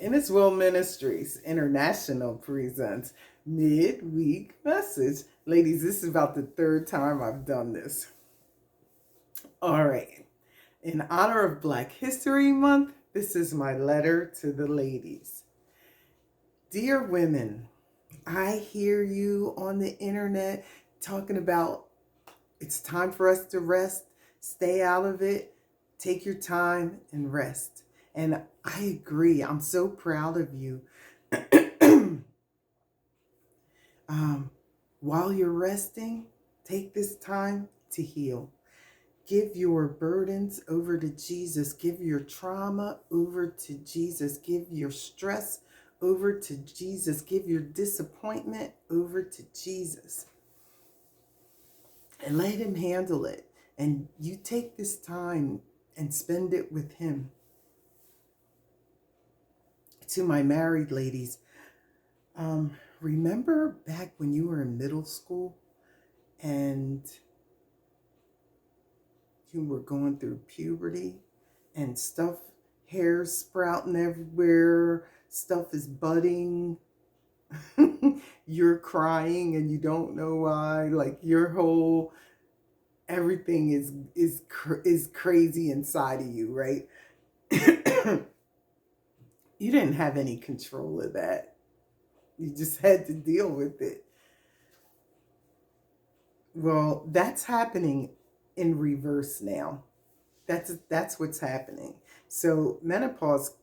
Inniswell Ministries International presents Midweek Message. Ladies, this is about the third time I've done this. All right. In honor of Black History Month, this is my letter to the ladies. Dear women, I hear you on the internet talking about it's time for us to rest, stay out of it, take your time and rest. And I agree. I'm so proud of you. While you're resting, take this time to heal. Give your burdens over to Jesus. Give your trauma over to Jesus. Give your stress over to Jesus. Give your disappointment over to Jesus. And let him handle it. And you take this time and spend it with him. To my married ladies, remember back when you were in middle school and you were going through puberty and stuff, hair sprouting everywhere, stuff is budding, you're crying and you don't know why, like your whole everything is crazy inside of you, right? You didn't have any control of that. You just had to deal with it. Well, that's happening in reverse now. That's what's happening. So menopause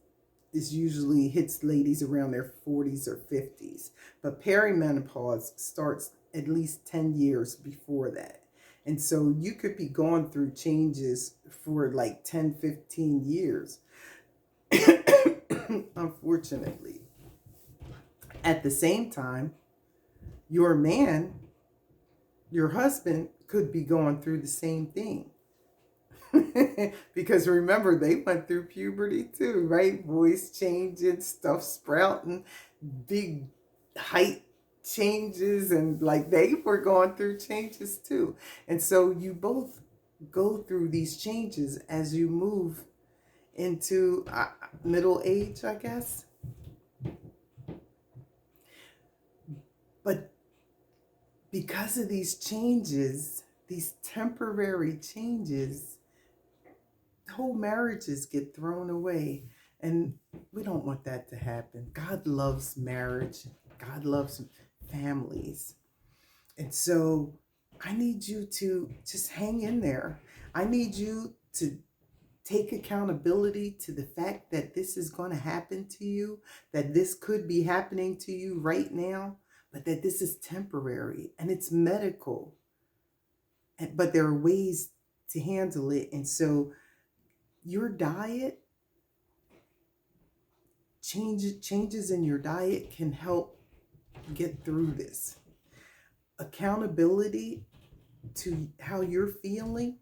is usually hits ladies around their 40s or 50s, but perimenopause starts at least 10 years before that. And so you could be going through changes for like 10, 15 years. Unfortunately. At the same time, your man, your husband, could be going through the same thing. Because remember, they went through puberty too, right? Voice changing, stuff sprouting, big height changes, and like they were going through changes too. And so you both go through these changes as you move into middle age, I guess. But because of these changes, these temporary changes, whole marriages get thrown away. And we don't want that to happen. God loves marriage. God loves families. And so I need you to just hang in there. I need you to take accountability to the fact that this is going to happen to you, that this could be happening to you right now, but that this is temporary and it's medical. But there are ways to handle it. And so your diet, changes in your diet can help get through this. Accountability to how you're feeling,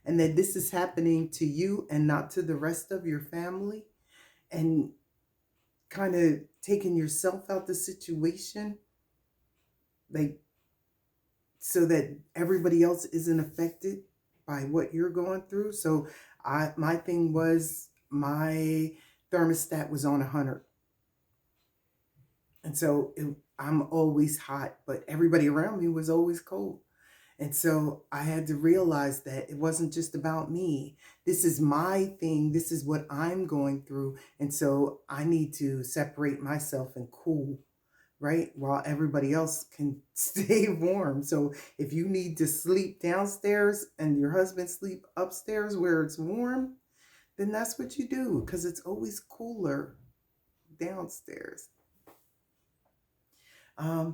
and that this is happening to you and not to the rest of your family, and kind of taking yourself out the situation, like so that everybody else isn't affected by what you're going through. So my thing was my thermostat was on 100. And so I'm always hot, but everybody around me was always cold. And so I had to realize that it wasn't just about me. This is my thing. This is what I'm going through. And so I need to separate myself and cool, right? While everybody else can stay warm. So if you need to sleep downstairs and your husband sleep upstairs where it's warm, then that's what you do, because it's always cooler downstairs.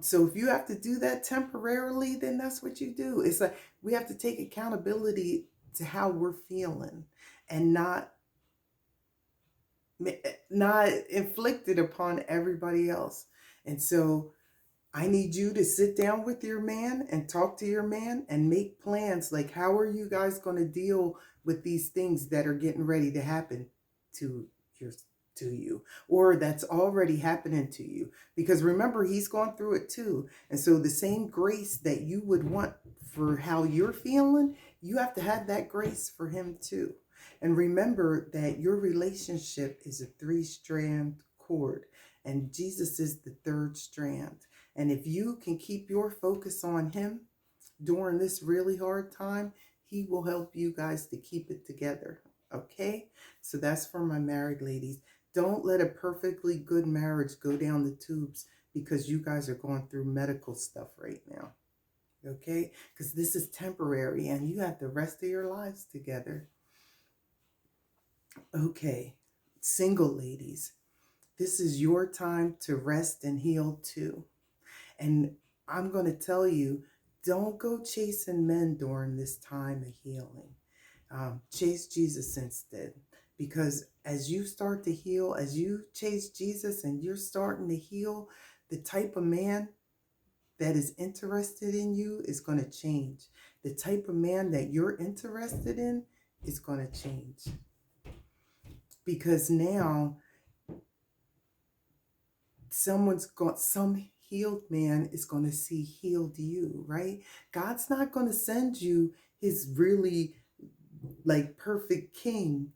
So if you have to do that temporarily, then that's what you do. It's like we have to take accountability to how we're feeling and not inflict it upon everybody else. And so I need you to sit down with your man and talk to your man and make plans. Like, how are you guys going to deal with these things that are getting ready to happen to you, or that's already happening to you? Because remember, he's gone through it too. And so the same grace that you would want for how you're feeling, you have to have that grace for him too. And remember that your relationship is a three-strand cord, and Jesus is the third strand. And if you can keep your focus on him during this really hard time, he will help you guys to keep it together. Okay? So that's for my married ladies. Don't let a perfectly good marriage go down the tubes because you guys are going through medical stuff right now. Okay? Because this is temporary and you have the rest of your lives together. Okay, single ladies, this is your time to rest and heal too. And I'm going to tell you, don't go chasing men during this time of healing. Chase Jesus instead. Because as you start to heal, as you chase Jesus and you're starting to heal, the type of man that is interested in you is going to change. The type of man that you're interested in is going to change. Because now some healed man is going to see healed you, right? God's not going to send you his really like perfect king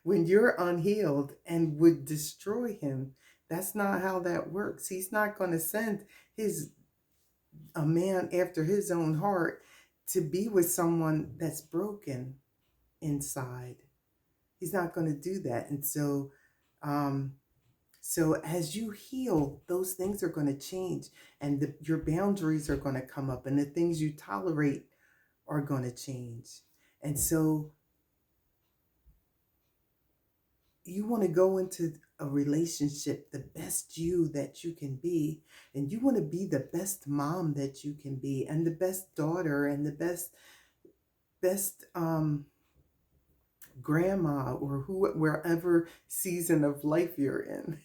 when you're unhealed and would destroy him. That's not how that works. He's not going to send a man after his own heart to be with someone that's broken inside. He's not going to do that. And so as you heal, those things are going to change, and your boundaries are going to come up, and the things you tolerate are going to change. And so you want to go into a relationship the best you that you can be, and you want to be the best mom that you can be, and the best daughter, and the best grandma, or wherever season of life you're in.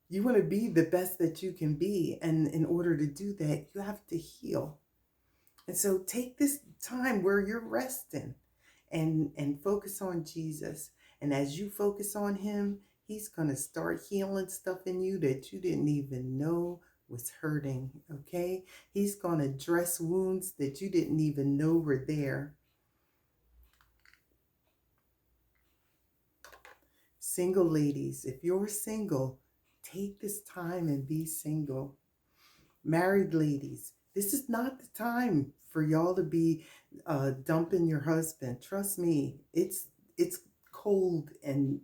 You want to be the best that you can be, and in order to do that, you have to heal. And so take this time where you're resting and focus on Jesus. And as you focus on him, he's going to start healing stuff in you that you didn't even know was hurting, okay? He's going to dress wounds that you didn't even know were there. Single ladies, if you're single, take this time and be single. Married ladies, this is not the time for y'all to be dumping your husband. Trust me, it's cold, and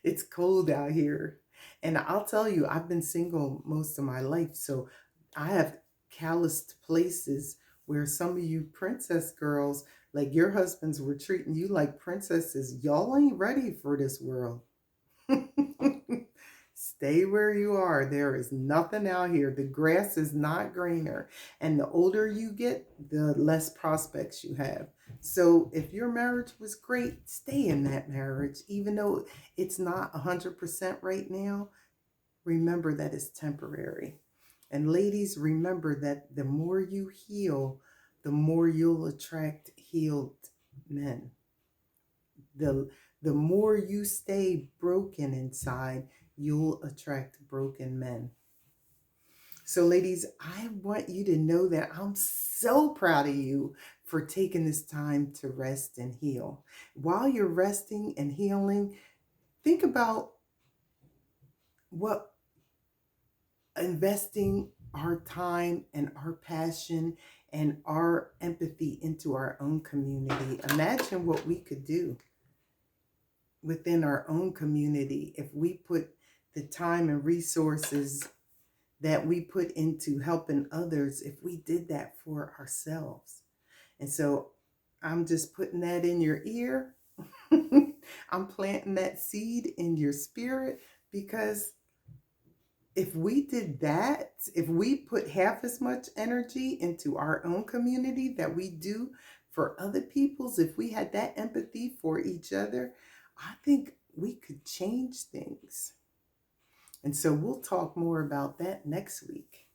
it's cold out here. And I'll tell you, I've been single most of my life, so I have calloused places where some of you princess girls, like your husbands were treating you like princesses. Y'all ain't ready for this world. Stay where you are. There is nothing out here. The grass is not greener. And the older you get, the less prospects you have. So if your marriage was great, stay in that marriage. Even though it's not 100% right now, remember that it's temporary. And ladies, remember that the more you heal, the more you'll attract healed men. The more you stay broken inside, you'll attract broken men. So ladies, I want you to know that I'm so proud of you for taking this time to rest and heal. While you're resting and healing, think about what investing our time and our passion and our empathy into our own community. Imagine what we could do within our own community if we put the time and resources that we put into helping others, if we did that for ourselves. And so I'm just putting that in your ear. I'm planting that seed in your spirit, because if we did that, if we put half as much energy into our own community that we do for other people's, if we had that empathy for each other, I think we could change things. And so we'll talk more about that next week.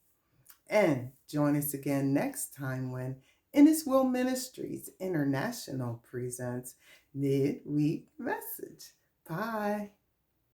And join us again next time when Innis Will Ministries International presents Midweek Message. Bye.